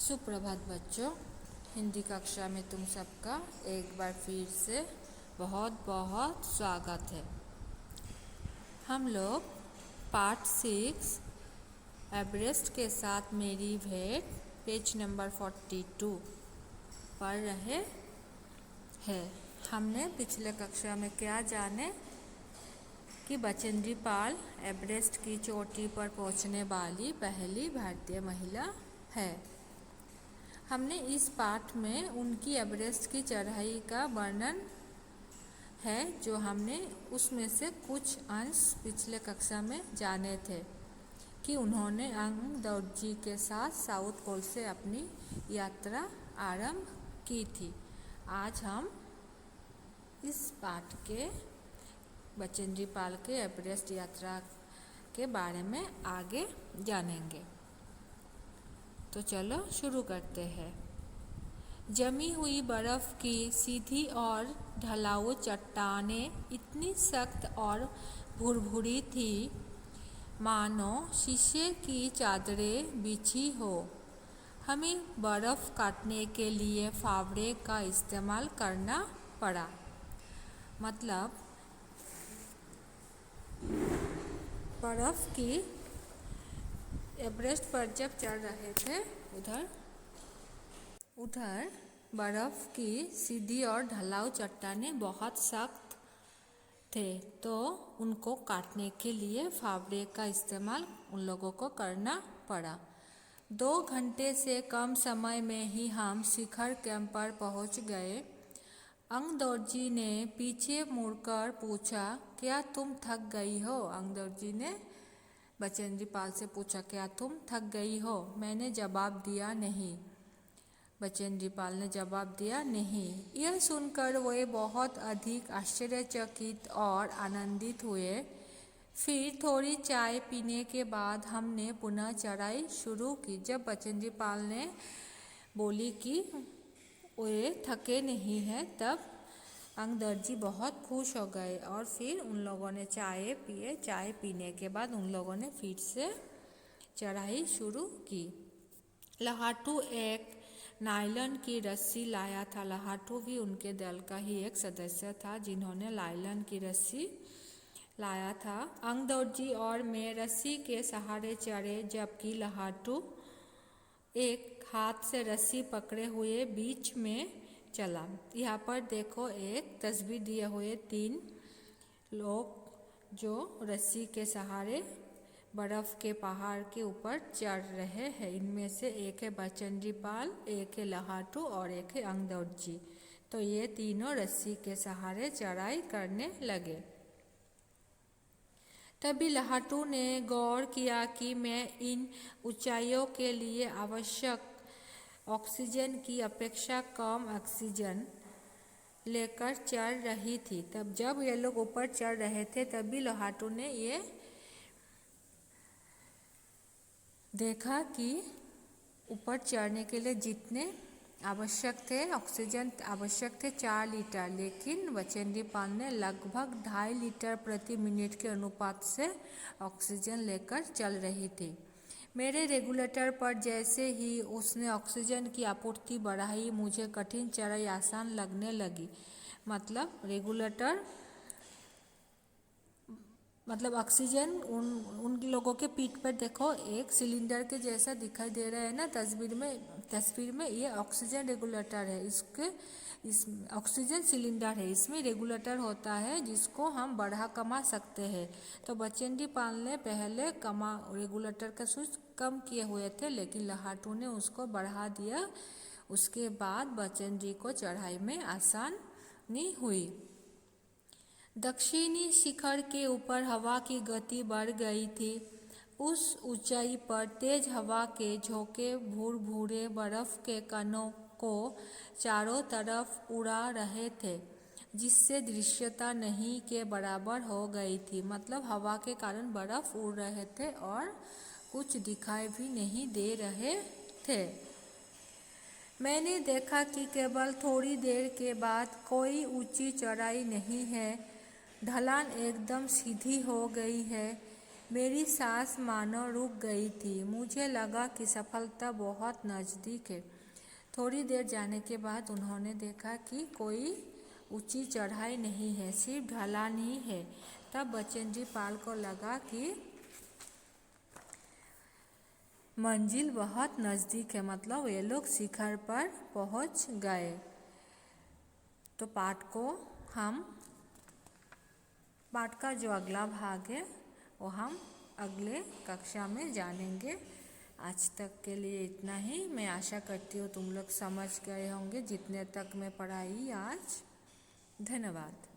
सुप्रभात बच्चों, हिंदी कक्षा में तुम सबका एक बार फिर से बहुत बहुत स्वागत है। हम लोग पार्ट 6 एवरेस्ट के साथ मेरी भेंट पेज नंबर 42 पढ़ रहे हैं। हमने पिछले कक्षा में क्या जाने कि बचेंद्री पाल एवरेस्ट की चोटी पर पहुंचने वाली पहली भारतीय महिला है। हमने इस पाठ में उनकी एवरेस्ट की चढ़ाई का वर्णन है, जो हमने उसमें से कुछ अंश पिछले कक्षा में जाने थे कि उन्होंने अंग दौड़जी के साथ साउथ पोल से अपनी यात्रा आरंभ की थी। आज हम इस पाठ के बचेंद्री पाल के एवरेस्ट यात्रा के बारे में आगे जानेंगे। तो चलो शुरू करते हैं। जमी हुई बर्फ की सीधी और ढलाऊ चट्टानें इतनी सख्त और भुरभुरी थी मानो शीशे की चादरें बिछी हो। हमें बर्फ काटने के लिए फावड़े का इस्तेमाल करना पड़ा। मतलब बर्फ की एवरेस्ट पर जब चढ़ रहे थे उधर बर्फ की सीधी और ढलाऊ चट्टानें बहुत सख्त थे, तो उनको काटने के लिए फावड़े का इस्तेमाल उन लोगों को करना पड़ा। 2 घंटे से कम समय में ही हम शिखर कैंप पर पहुंच गए। अंग दौड़जी ने पीछे मुड़कर पूछा, क्या तुम थक गई हो? अंग दौड़जी ने बचेंद्री पाल से पूछा, क्या तुम थक गई हो? मैंने जवाब दिया, नहीं। बचेंद्री पाल ने जवाब दिया, नहीं। यह सुनकर वे बहुत अधिक आश्चर्यचकित और आनंदित हुए। फिर थोड़ी चाय पीने के बाद हमने पुनः चढ़ाई शुरू की। जब बचेंद्री पाल ने बोली कि वे थके नहीं हैं, तब अंग दौड़जी बहुत खुश हो गए और फिर उन लोगों ने चाय पिए। चाय पीने के बाद उन लोगों ने फिर से चढ़ाई शुरू की। लहाटू एक नायलॉन की रस्सी लाया था। लहाटू भी उनके दल का ही एक सदस्य था जिन्होंने नायलॉन की रस्सी लाया था। अंग दौड़जी और मैं रस्सी के सहारे चढ़े, जबकि लहाटू एक हाथ से रस्सी पकड़े हुए बीच में चला। यहाँ पर देखो, एक तस्वीर दिए हुए 3 लोग जो रस्सी के सहारे बर्फ के पहाड़ के ऊपर चढ़ रहे हैं। इनमें से एक है बचेंद्री पाल, एक है लहाटू और एक है अंग दौड़जी। तो ये तीनों रस्सी के सहारे चढ़ाई करने लगे। तभी लहाटू ने गौर किया कि मैं इन ऊंचाइयों के लिए आवश्यक ऑक्सीजन की अपेक्षा कम ऑक्सीजन लेकर चढ़ रही थी। तब जब ये लोग ऊपर चढ़ रहे थे, तभी लहाटू ने ये देखा कि ऊपर चढ़ने के लिए जितने आवश्यक थे, ऑक्सीजन आवश्यक थे 4 लीटर, लेकिन बचेंद्री पाल ने लगभग 2.5 लीटर प्रति मिनट के अनुपात से ऑक्सीजन लेकर चल रही थी। मेरे रेगुलेटर पर जैसे ही उसने ऑक्सीजन की आपूर्ति बढ़ाई, मुझे कठिन चढ़ाई आसान लगने लगी। मतलब रेगुलेटर ऑक्सीजन उन लोगों के पीठ पर देखो, एक सिलेंडर के जैसा दिखाई दे रहा है ना तस्वीर में ये ऑक्सीजन रेगुलेटर है। इस ऑक्सीजन सिलेंडर है, इसमें रेगुलेटर होता है जिसको हम बढ़ा कमा सकते हैं। तो बचेंद्री पाल ने पहले रेगुलेटर का स्विच कम किए हुए थे, लेकिन लहाटू ने उसको बढ़ा दिया। उसके बाद बचेंद्री को चढ़ाई में आसानी हुई। दक्षिणी शिखर के ऊपर हवा की गति बढ़ गई थी। उस ऊंचाई पर तेज हवा के झोंके भूरे बर्फ के कणों को चारों तरफ उड़ा रहे थे, जिससे दृश्यता नहीं के बराबर हो गई थी। मतलब हवा के कारण बर्फ उड़ रहे थे और कुछ दिखाई भी नहीं दे रहे थे। मैंने देखा कि केवल थोड़ी देर के बाद कोई ऊंची चढ़ाई नहीं है, ढलान एकदम सीधी हो गई है। मेरी सांस मानो रुक गई थी। मुझे लगा कि सफलता बहुत नज़दीक है। थोड़ी देर जाने के बाद उन्होंने देखा कि कोई ऊंची चढ़ाई नहीं है, सिर्फ ढलान ही है। तब बचेंद्री पाल को लगा कि मंजिल बहुत नज़दीक है, मतलब ये लोग शिखर पर पहुंच गए। तो पाठ का जो अगला भाग है वो हम अगले कक्षा में जानेंगे। आज तक के लिए इतना ही। मैं आशा करती हूँ तुम लोग समझ गए होंगे जितने तक मैं पढ़ाई आज। धन्यवाद।